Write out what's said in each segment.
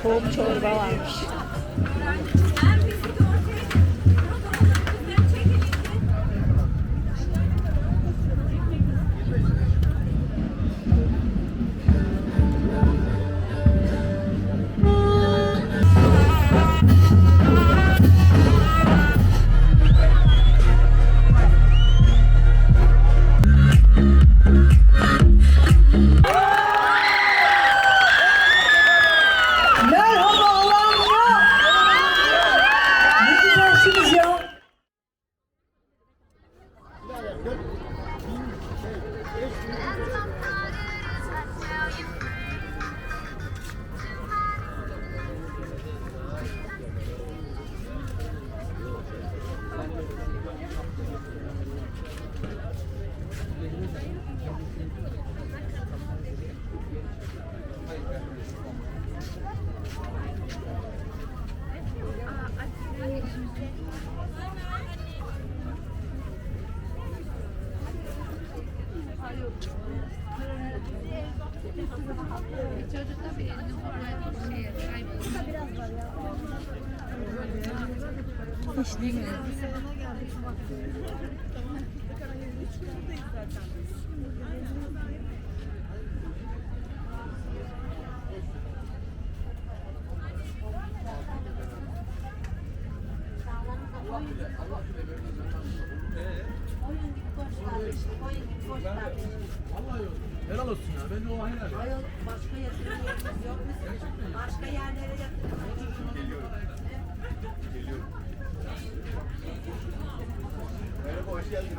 Soğuk çorba varmış. Hiç değil mi? Vallahi yok. Helal olsun ya. Ben de o helal. Ayol başka yatırım yok mu? Başka yerlere yatırım. Geliyorum. Merhaba, hoş geldiniz.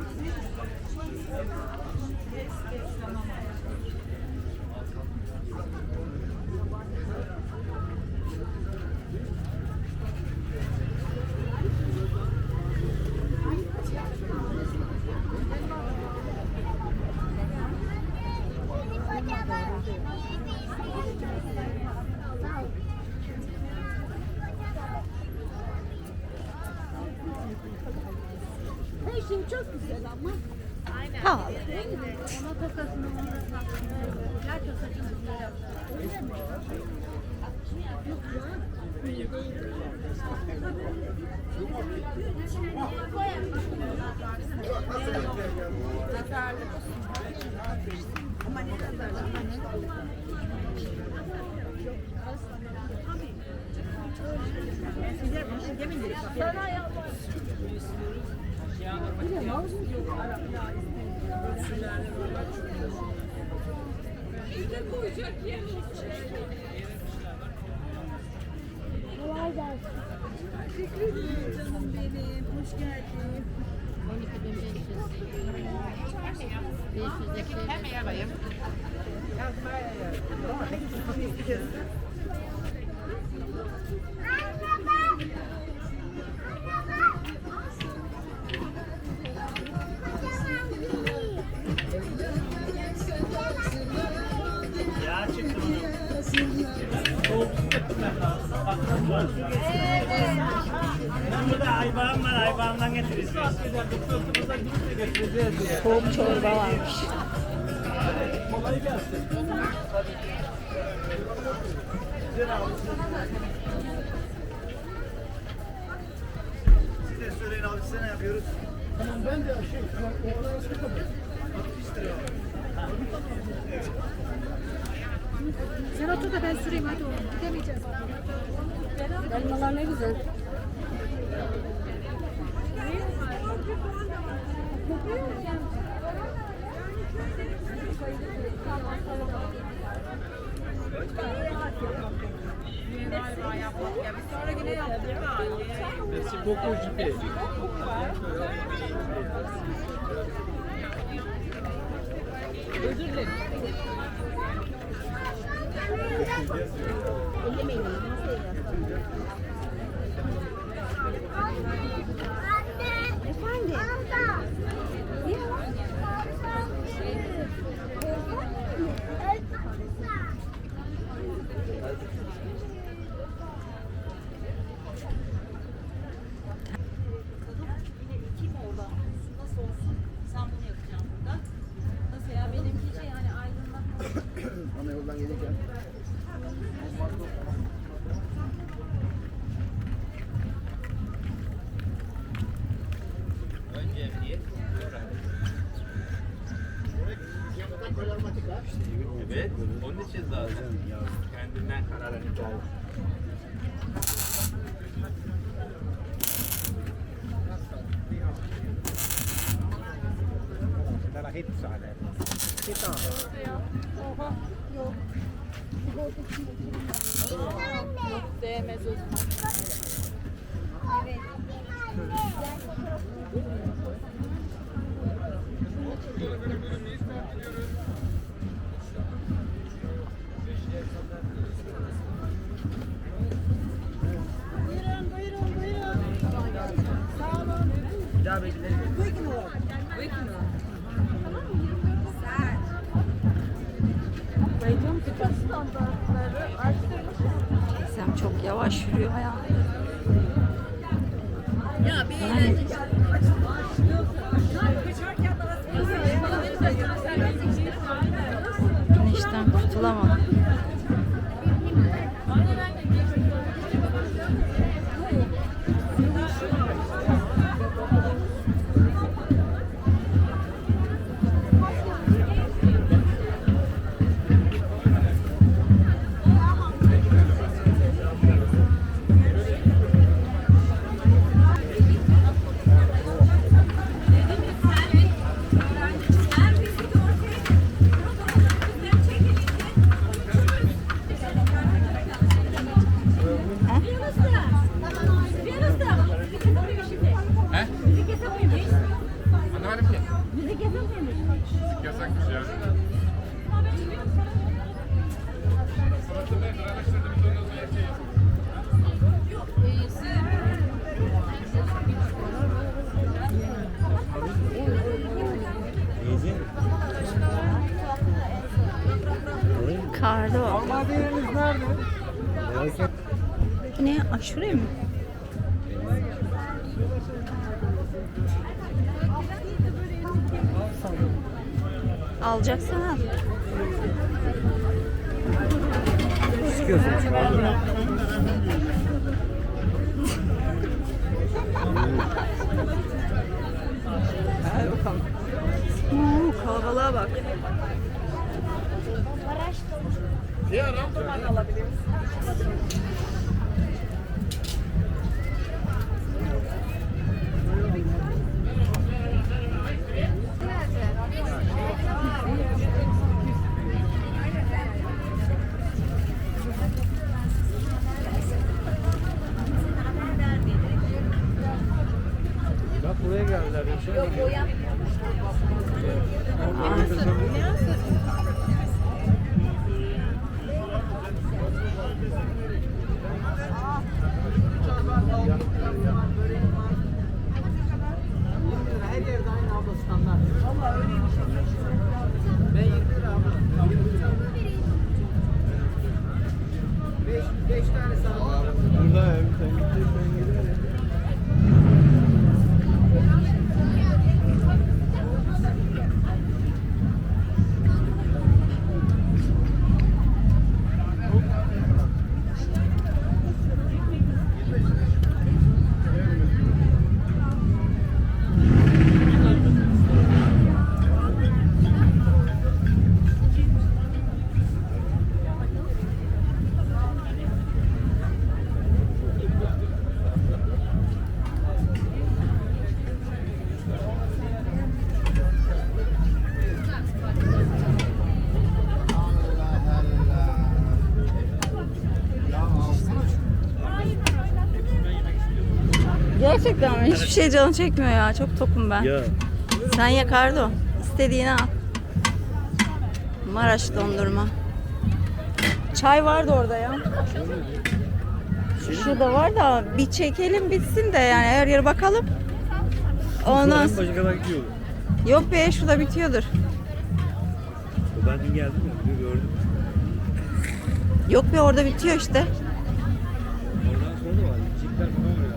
Her şey çok güzel ama. Aynen. Pahalı. Ona tokasını ona taksın. Her tokasını güzel yaptı. Öyle mi? Yok ya. Ama ne kadar? Sana yapma. Kolay gelsin. Teşekkür ederim canım benim. Hoş geldin. 12.500. 500. Ya çıktı bunu. Burada ayvağım var, ayvağımdan getiririz. Soğuk çorba varmış. Kolay gelsin. Siz de söyleyin abi, size ne yapıyoruz? Tamam, ben de o arası kapatayım. 60 lira. Sen otur da ben süreyim hadi oğlum. Gidemeyeceğiz. Elmalar ne güzel. Merci beaucoup, JP. Özür dilerim. Ellemeyin. Masaya Efendim? Ne var? Kim orada? Nasıl olsun? Sen bunu yapacaksın burada. Mesela benimki yani aydınlatma. Ana yoldan gelirken. Evet, onun için zaten kendinden karar vermiş oldu. Değmez o zaman. Sen çok yavaş yürüyor ya. Yani güneşten kurtulamam. Anlamadım ki. Yasakmış ya. Karlı o. Normalde yeriniz nerede? Bu ne? Aşure mi? Alacaksan al. Sıkıyorsunuz. Hadi bakalım. Kalabalığa bak. Bak buraya geldiler. Her yerde aynı abla standart. Valla öyleymiş. Ben 20 lira abla. 5 tane sana. Burada ya. Sen gittin ben giderim. Gerçekten mi? Hiçbir şey canı çekmiyor ya. Çok tokum ben. Ya. Sen ye Kardo. İstediğini al. Maraş dondurma. Çay vardı orada ya. Şurada var da bir çekelim bitsin de yani her yere bakalım. Ondan sonra... Başa kadar gidiyor. Yok be şurada bitiyordur. Ben dün geldim ya. Dün gördüm. Yok be orada bitiyor işte. Oradan sonra da var. Çiftler falan var galiba.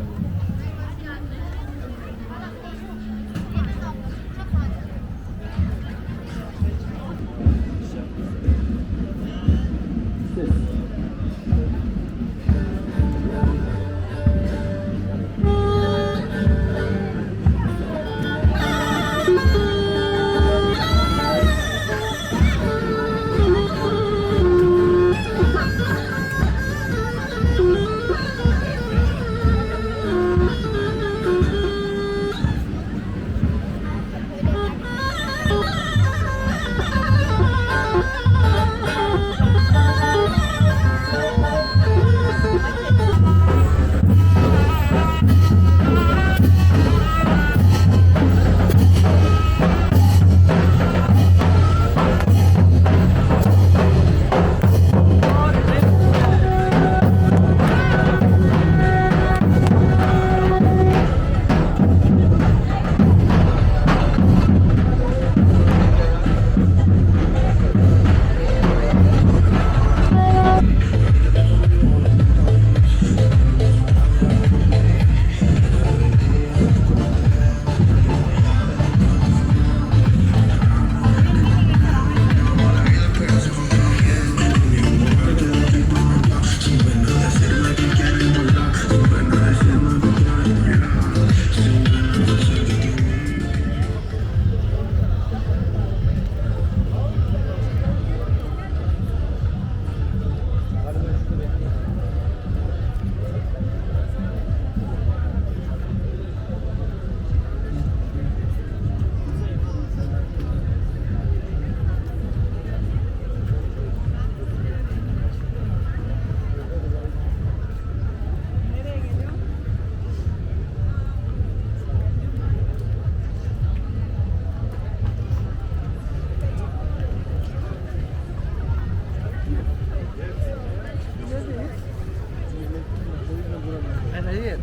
Hayır.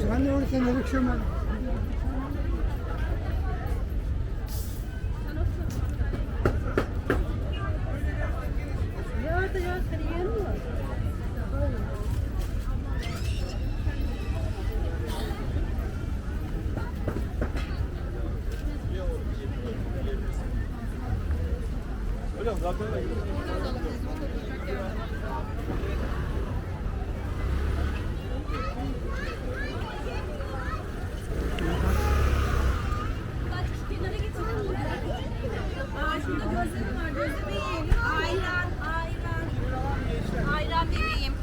Hani orada sen ne bakıyorsun? Ayran bebeğim.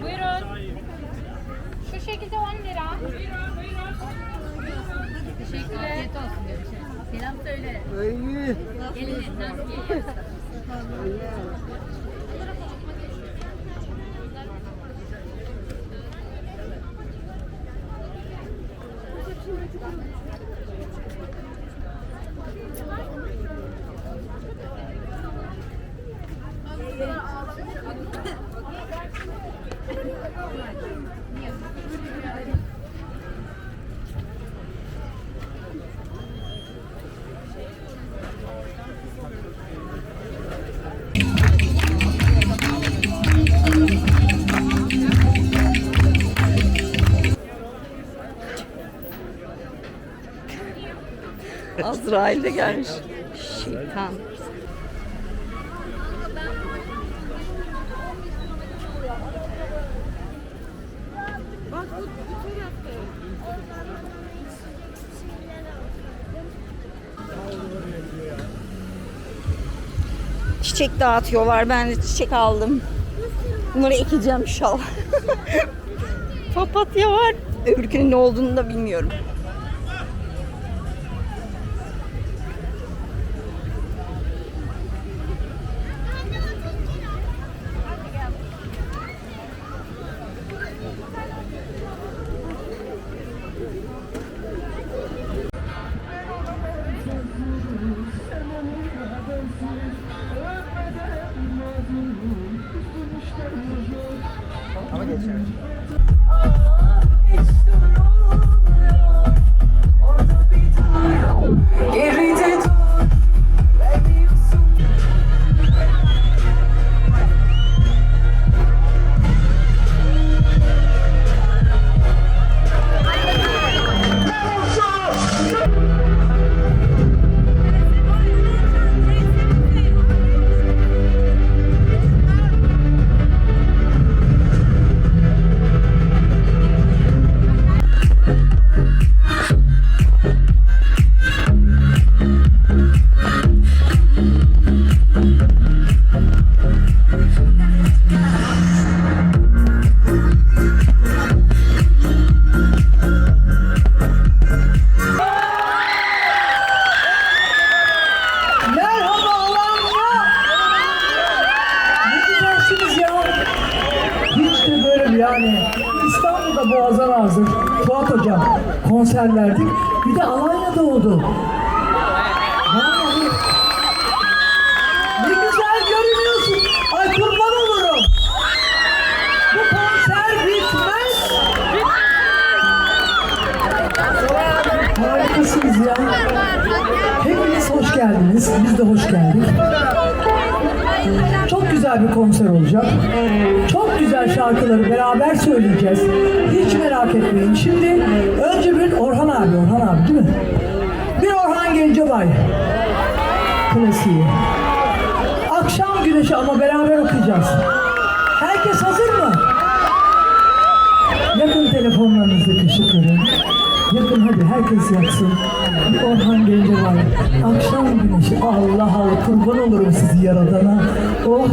Buyurun. Şu şekilde 10 lira. Teşekkürler. Afiyet olsun görüşürüz. Selam söyle. Gelin nasıl Azrail de gelmiş. Şeytan. Çiçek dağıtıyorlar. Ben de çiçek aldım. Bunları ekeceğim inşallah. Papatya var. Öbürkünün ne olduğunu da bilmiyorum. Ama geçer. Yani İstanbul'da Boğaz'a nazır Fuat Hocam konser verdik. Bir de Alanya'da oldu. Vallahi. Ne güzel görünüyorsun. Ay kurban olurum. Bu konser bitmez. Harikasınız ya. Hepiniz hoş geldiniz. Biz de hoş geldik. Çok güzel bir konser olacak. Çok güzel şarkıları beraber söyleyeceğiz. Hiç merak etmeyin. Şimdi önce bir Orhan abi değil mi? Bir Orhan Gencebay klasiği. Akşam Güneşi ama beraber okuyacağız. Herkes hazır mı? Yakın telefonlarınızı ışıkları. Yakın hadi herkes yaksın. Bir Orhan Gencebay. Akşam Güneşi. Allah Allah kurban olurum sizi yaradana. Oh.